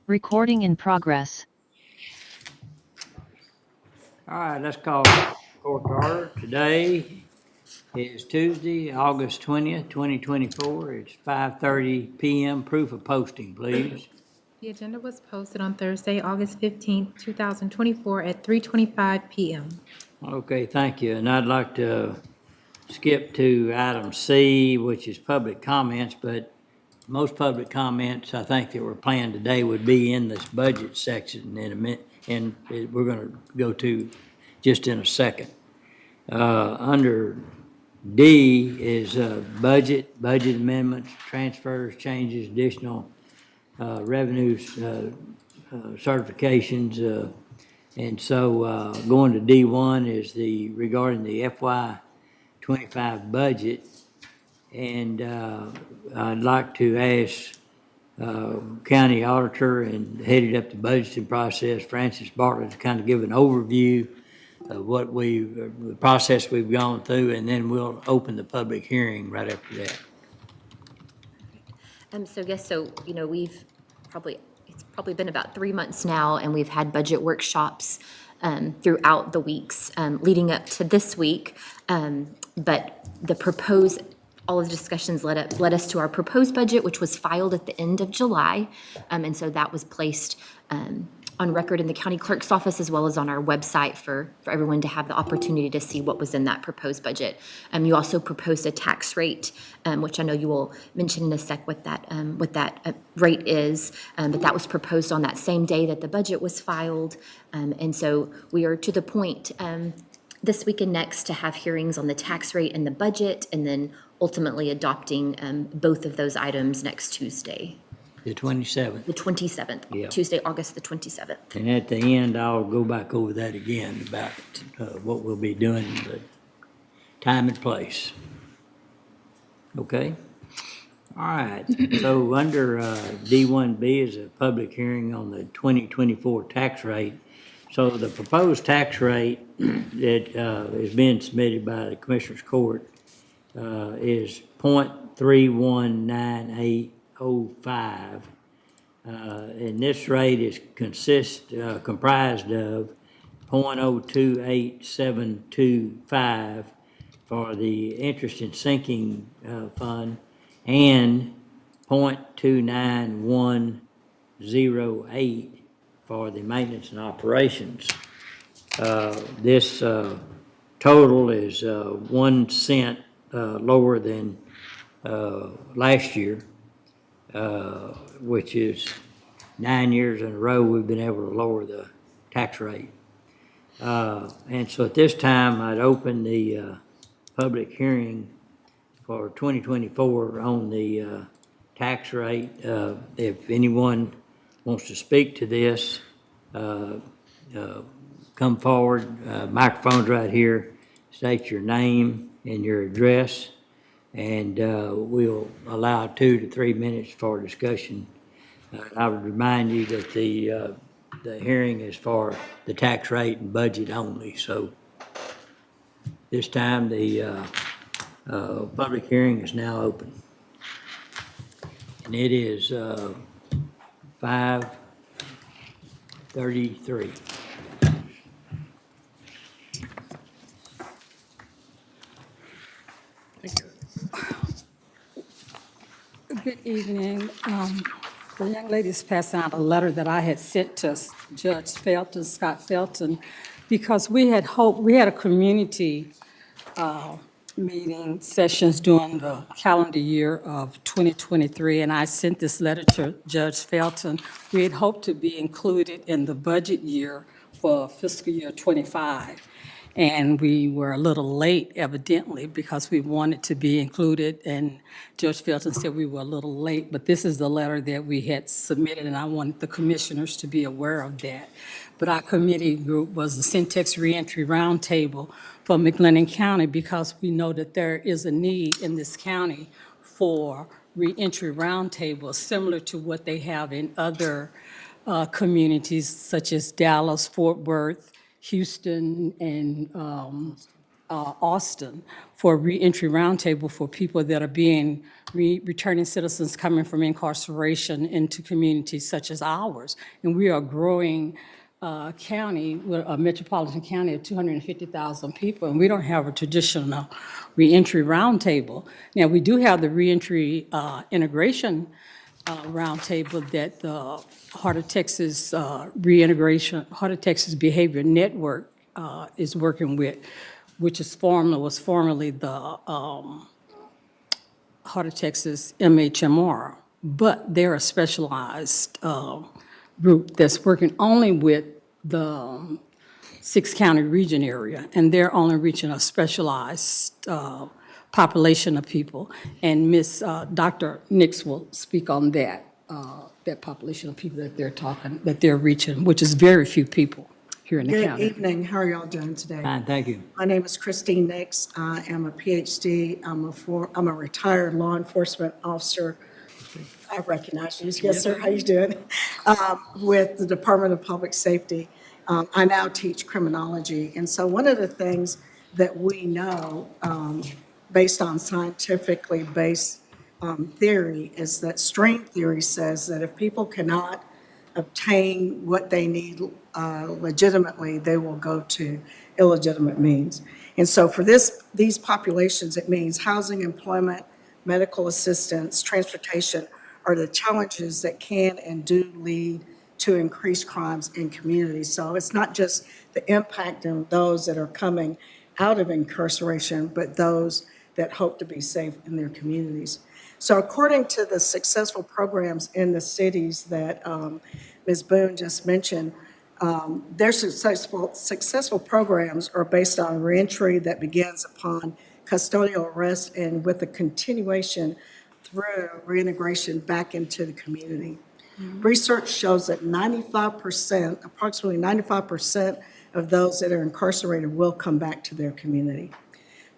Recording in progress. All right, let's call court to order. Today is Tuesday, August 20th, 2024. It's 5:30 p.m. Proof of posting, please. The agenda was posted on Thursday, August 15th, 2024 at 3:25 p.m. Okay, thank you. And I'd like to skip to item C, which is public comments, but most public comments, I think, that were planned today would be in this budget section in a minute, and we're gonna go to just in a second. Under D is budget amendments, transfers, changes, additional revenues, certifications, and so going to D1 is regarding the FY 25 budget. And I'd like to ask County Auditor and headed up the budgeting process, Francis Bartlett, to kind of give an overview of what the process we've gone through, and then we'll open the public hearing right after that. It's probably been about 3 months now, and we've had budget workshops throughout the weeks leading up to this week. But all of the discussions led us to our proposed budget, which was filed at the end of July. And so that was placed on record in the county clerk's office as well as on our website for everyone to have the opportunity to see what was in that proposed budget. You also proposed a tax rate, which I know you will mention in a sec what that rate is, but that was proposed on that same day that the budget was filed. And so we are to the point this week and next to have hearings on the tax rate and the budget, and then ultimately adopting both of those items next Tuesday. The 27th. The 27th, Yeah. Tuesday, August the 27th. And at the end, I'll go back over that again about what we'll be doing, the time and place. Okay? All right. So under D1B is a public hearing on the 2024 tax rate. So the proposed tax rate that is being submitted by the Commissioners Court is 0.319805. And this rate is comprised of 0.028725 for the interest and sinking fund, and 0.29108 for the maintenance and operations. This total is 1 cent lower than last year, which is 9 years in a row we've been able to lower the tax rate. And so at this time, I'd open the public hearing for 2024 on the tax rate. If anyone wants to speak to this, come forward. Microphone's right here. State your name and your address, and we'll allow 2 to 3 minutes for discussion. I would remind you that the the hearing is for the tax rate and budget only, so this time the public hearing is now open. And it is 5:33. Good evening. The young ladies passed out a letter that I had sent to Judge Felton, Scott Felton, because we had hoped, we had a community meeting sessions during the calendar year of 2023, and I sent this letter to Judge Felton. We had hoped to be included in the budget year for fiscal year '25. And we were a little late evidently because we wanted to be included, and Judge Felton said we were a little late, but this is the letter that we had submitted, and I wanted the commissioners to be aware of that. But our committee group was the Syntax Reentry Roundtable for McLennan County, because we know that there is a need in this county for reentry roundtables similar to what they have in other communities such as Dallas, Fort Worth, Houston, and Austin, for reentry roundtable for people that are being returning citizens coming from incarceration into communities such as ours. And we are a growing county, a metropolitan county of 250,000 people, and we don't have a traditional reentry roundtable. Now, we do have the reentry integration roundtable that the Heart of Texas Reintegration, Heart of Texas Behavior Network is working with, which was formerly the Heart of Texas MHMR. But they're a specialized group that's working only with the six-county region area, and they're only reaching a specialized population of people. And Dr. Nix will speak on that, that population of people that they're reaching, which is very few people here in the Good county. evening. How are y'all doing today? Fine, thank you. My name is Christine Nix. I am a PhD. I'm a retired law enforcement officer. I recognize you. Yes, sir. How you doing? With the Department of Public Safety. I now teach criminology. And so one of the things that we know, based on scientifically based theory, is that string theory says that if people cannot obtain what they need legitimately, they will go to illegitimate means. And so for these populations, it means housing, employment, medical assistance, transportation are the challenges that can and do lead to increased crimes in communities. So it's not just the impact on those that are coming out of incarceration, but those that hope to be safe in their communities. So according to the successful programs in the cities that Ms. Boone just mentioned, their successful programs are based on reentry that begins upon custodial arrest and with a continuation through reintegration back into the community. Research shows that approximately 95% of those that are incarcerated will come back to their community.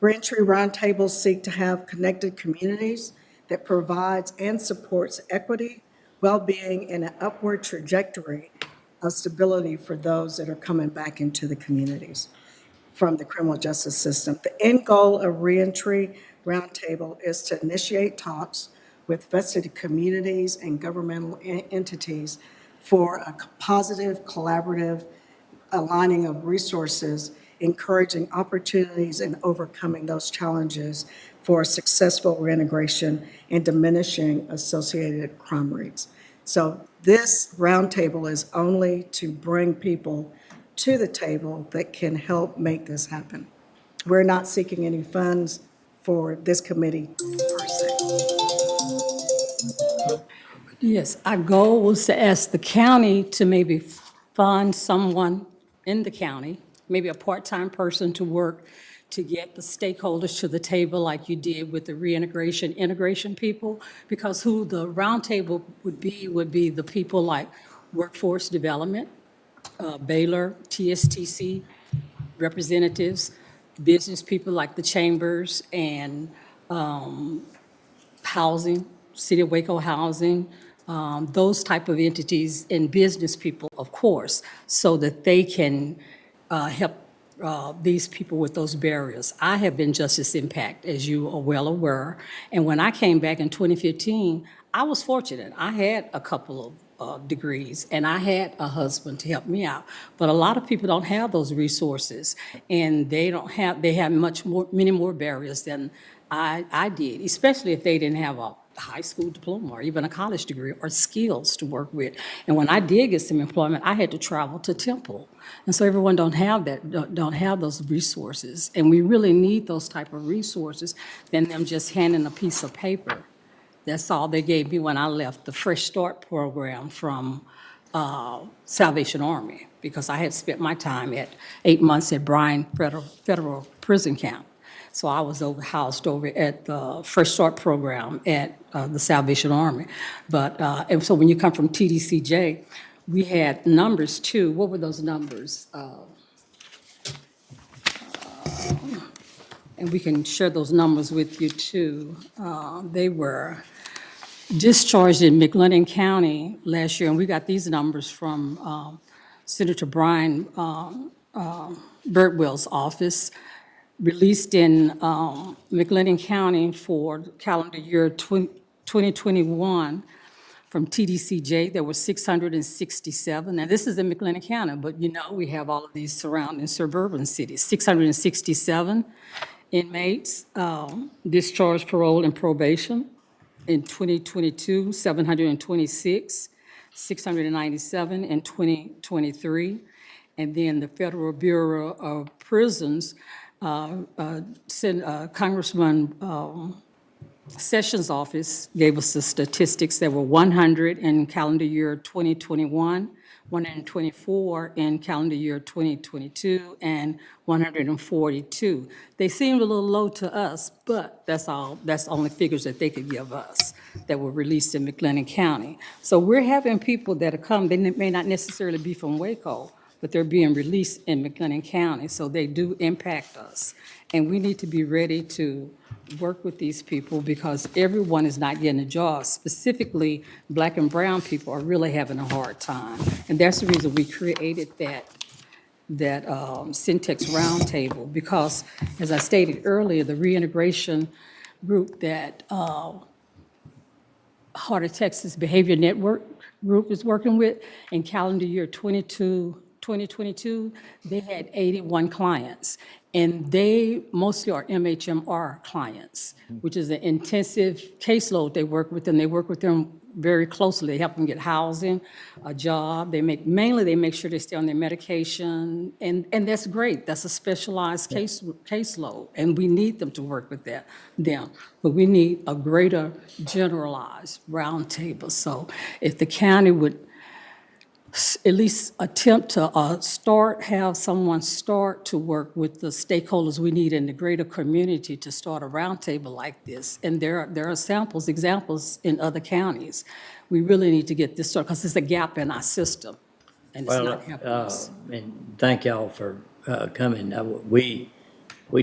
Reentry roundtables seek to have connected communities that provides and supports equity, well-being, and an upward trajectory of stability for those that are coming back into the communities from the criminal justice system. The end goal of Reentry Roundtable is to initiate talks with vested communities and governmental entities for a positive, collaborative aligning of resources, encouraging opportunities and overcoming those challenges for successful reintegration and diminishing associated crime rates. So this roundtable is only to bring people to the table that can help make this happen. We're not seeking any funds for this committee per se. Yes, our goal was to ask the county to maybe fund someone in the county, maybe a part-time person to work to get the stakeholders to the table like you did with the integration people, because who the roundtable would be the people like workforce development, Baylor, TSTC, representatives, business people like the chambers and housing, City of Waco Housing, those type of entities and business people, of course, so that they can help these people with those barriers. I have been justice impact, as you are well aware, and when I came back in 2015, I was fortunate. I had a couple of degrees, and I had a husband to help me out. But a lot of people don't have those resources, and they have many more barriers than I did, especially if they didn't have a high school diploma or even a college degree or skills to work with. And when I did get some employment, I had to travel to Temple. And so everyone don't have those resources. And we really need those type of resources than them just handing a piece of paper. That's all they gave me when I left the Fresh Start program from Salvation Army, because I had spent my time at 8 months at Bryan Federal Prison Camp. So I was housed over at the Fresh Start program at the Salvation Army. But, and so when you come from TDCJ, we had numbers too. What were those numbers? And we can share those numbers with you too. They were discharged in McLennan County last year, and we got these numbers from Senator Brian Birdwell's office, released in McLennan County for calendar year 2021. From TDCJ, there were 667. And this is in McLennan County, but you know we have all of these surrounding suburban cities. 667 inmates discharged, parole, and probation. In 2022, 726, 697 in 2023. And then the Federal Bureau of Prisons, Congressman Sessions' office gave us the statistics. There were 100 in calendar year 2021, 124 in calendar year 2022, and 142. They seemed a little low to us, but that's the only figures that they could give us that were released in McLennan County. So we're having people that have come, they may not necessarily be from Waco, but they're being released in McLennan County, so they do impact us. And we need to be ready to work with these people because everyone is not getting a job. Specifically, Black and brown people are really having a hard time. And that's the reason we created that Syntex Roundtable, because as I stated earlier, the reintegration group that Heart of Texas Behavior Network group is working with, in calendar year 2022, they had 81 clients. And they mostly are MHMR clients, which is an intensive caseload they work with, and they work with them very closely. They help them get housing, a job. Mainly they make sure they stay on their medication, and that's great. That's a specialized caseload, and we need them to work with them. But we need a greater generalized roundtable. So if the county would at least attempt to have someone start to work with the stakeholders we need in the greater community to start a roundtable like this. And there are examples in other counties. We really need to get this started because there's a gap in our system, and it's not helping us. And thank y'all for coming. We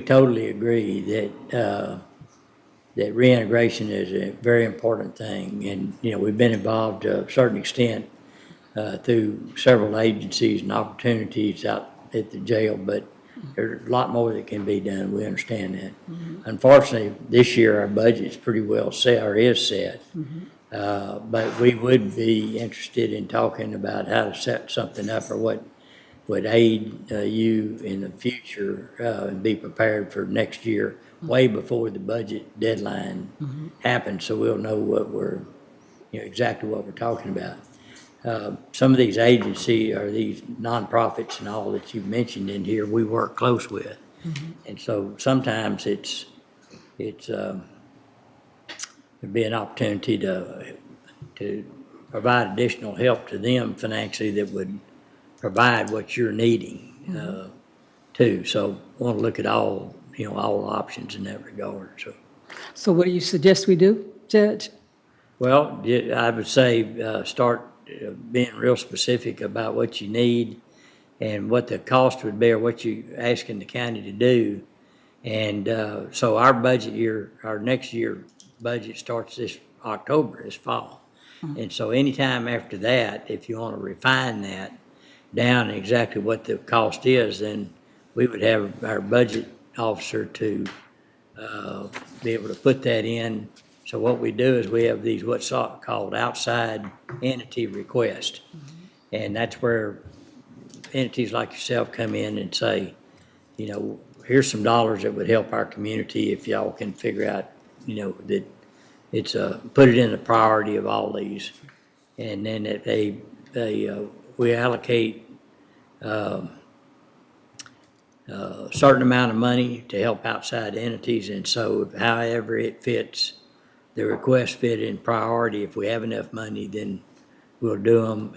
totally agree that that reintegration is a very important thing, and we've been involved to a certain extent through several agencies and opportunities out at the jail, but there's a lot more that can be done. We understand that. Unfortunately, this year our budget's pretty well set, or is set. But we would be interested in talking about how to set something up or what would aid you in the future and be prepared for next year way before the budget deadline happens, so we'll know what exactly what we're talking about. Some of these agencies or these nonprofits and all that you've mentioned in here, we work close with. And so sometimes it'd be an opportunity to provide additional help to them financially that would provide what you're needing too. So we want to look at all options in that regard. So what do you suggest we do, Judge? Well, I would say start being real specific about what you need and what the cost would be or what you're asking the county to do. And so our next year budget starts this October, this fall. And so anytime after that, if you want to refine that down exactly what the cost is, then we would have our budget officer to be able to put that in. So what we do is we have these what's called outside entity requests. And that's where entities like yourself come in and say, you know, here's some dollars that would help our community if y'all can figure out, you know, that it's put it in the priority of all these. And then that we allocate a certain amount of money to help outside entities. And so however it fits, the request fit in priority. If we have enough money, then we'll do them.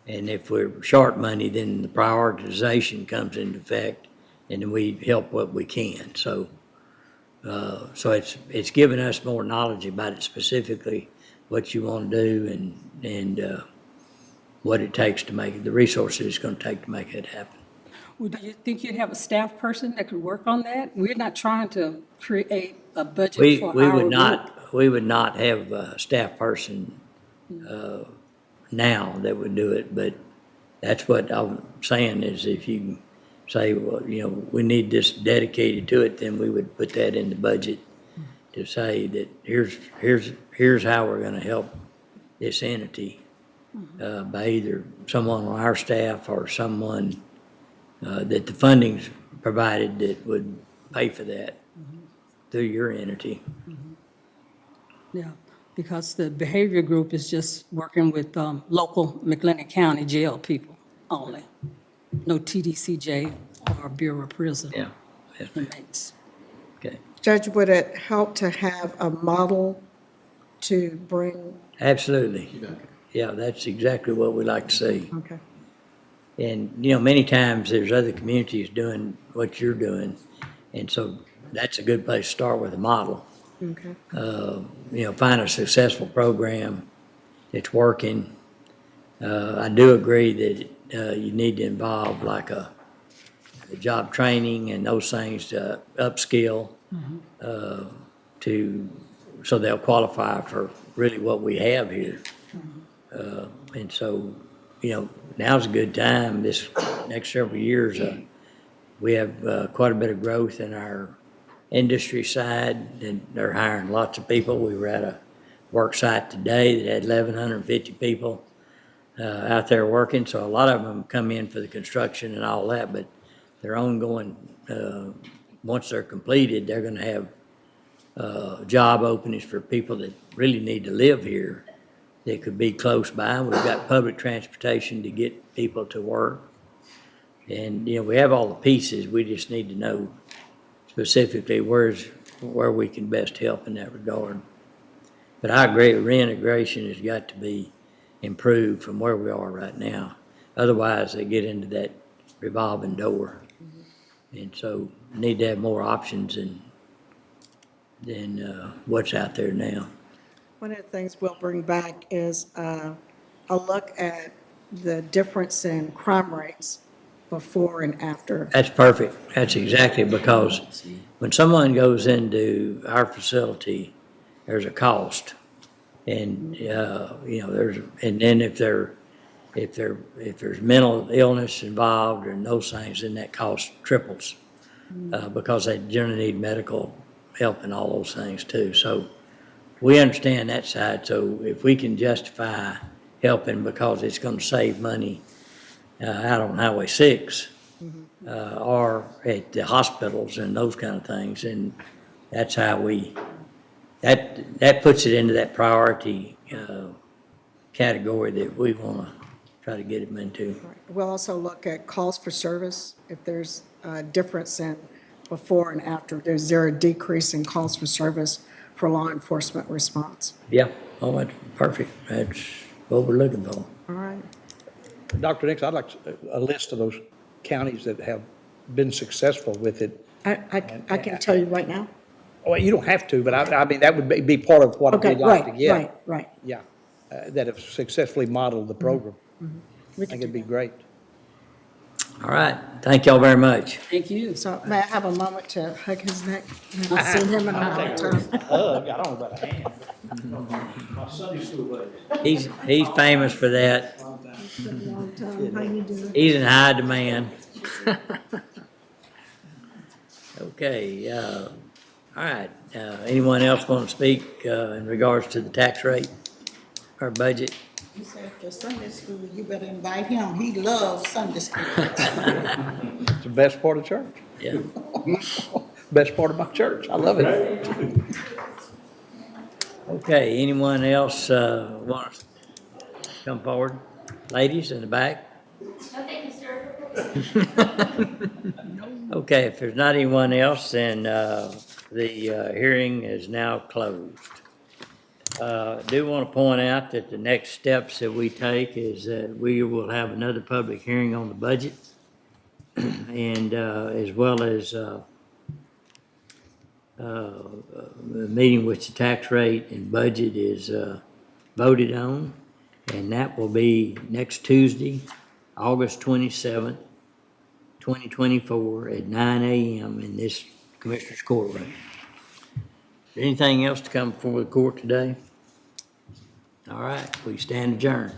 And if we're short money, then the prioritization comes into effect, and then we help what we can. So, so it's given us more knowledge about it, specifically what you want to do and what it takes to make it, the resources it's going to take to make it happen. Well, do you think you'd have a staff person that could work on that? We're not trying to create a budget We for we our would group. not have a staff person now that would do it, but that's what I'm saying is if you say, well, you know, we need this dedicated to it, then we would put that in the budget to say that here's how we're gonna help this entity by either someone on our staff or someone that the funding's provided that would pay for that through your entity. Yeah, because the behavior group is just working with local McLennan County jail people only. No TDCJ or Bureau of Prison Yeah, yes, ma'am. inmates. Okay, Judge, would it help to have a model to bring? absolutely. Yeah, that's exactly what we like to see. Okay. And, you know, many times there's other communities doing what you're doing, and so that's a good place to start with a model. Okay. You know, find a successful program that's working. I do agree that you need to involve like a job training and those things to upskill so they'll qualify for really what we have here. And so, you know, now's a good time, this next several years, we have quite a bit of growth in our industry side, and they're hiring lots of people. We were at a work site today that had 1,150 people out there working, so a lot of them come in for the construction and all that, but they're ongoing, once they're completed, they're gonna have job openings for people that really need to live here. They could be close by. We've got public transportation to get people to work. And, you know, we have all the pieces. We just need to know specifically where we can best help in that regard. But I agree, reintegration has got to be improved from where we are right now. Otherwise, they get into that revolving door. And so we need to have more options than what's out there now. One of the things we'll bring back is a look at the difference in crime rates before and after. That's perfect. That's exactly, because when someone goes into our facility, there's a cost. And, you know, and then if there's mental illness involved and those things, then that cost triples. Because they generally need medical help and all those things too. So we understand that side. So if we can justify helping because it's gonna save money out on Highway 6, or at the hospitals and those kind of things, and that's how that puts it into that priority category that we wanna try to get them into. We'll also look at calls for service, if there's a difference in before and after. Is there a decrease in calls for service for law enforcement response? Yeah, oh, that's perfect. That's what we're looking for. All right. Dr. Nix, I'd like a list of those counties that have been successful with it. I can tell you right now. Well, you don't have to, but I mean, that would be part of what Okay, we'd like to get. right. Yeah, that have successfully modeled the program. I think it'd be great. All right, thank y'all very much. Thank you. So may I have a moment to hug his neck? I've seen him in a long time. I don't know about a hand. He's famous for that. He's in high demand. Okay, all right. Anyone else want to speak in regards to the tax rate or budget? You said for Sunday school, you better invite him. He loves Sunday school. It's the best part of church. Yeah. Best part of my church. I love it. Okay, anyone else want to come forward? Ladies in the back? No, thank you, sir. Okay, if there's not anyone else, then the hearing is now closed. I do want to point out that the next steps that we take is that we will have another public hearing on the budget, and as well as a meeting which the tax rate and budget is voted on, and that will be next Tuesday, August 27th, 2024 at 9 a.m. in this Commissioner's Courtroom. Anything else to come before the court today? All right, we stand adjourned.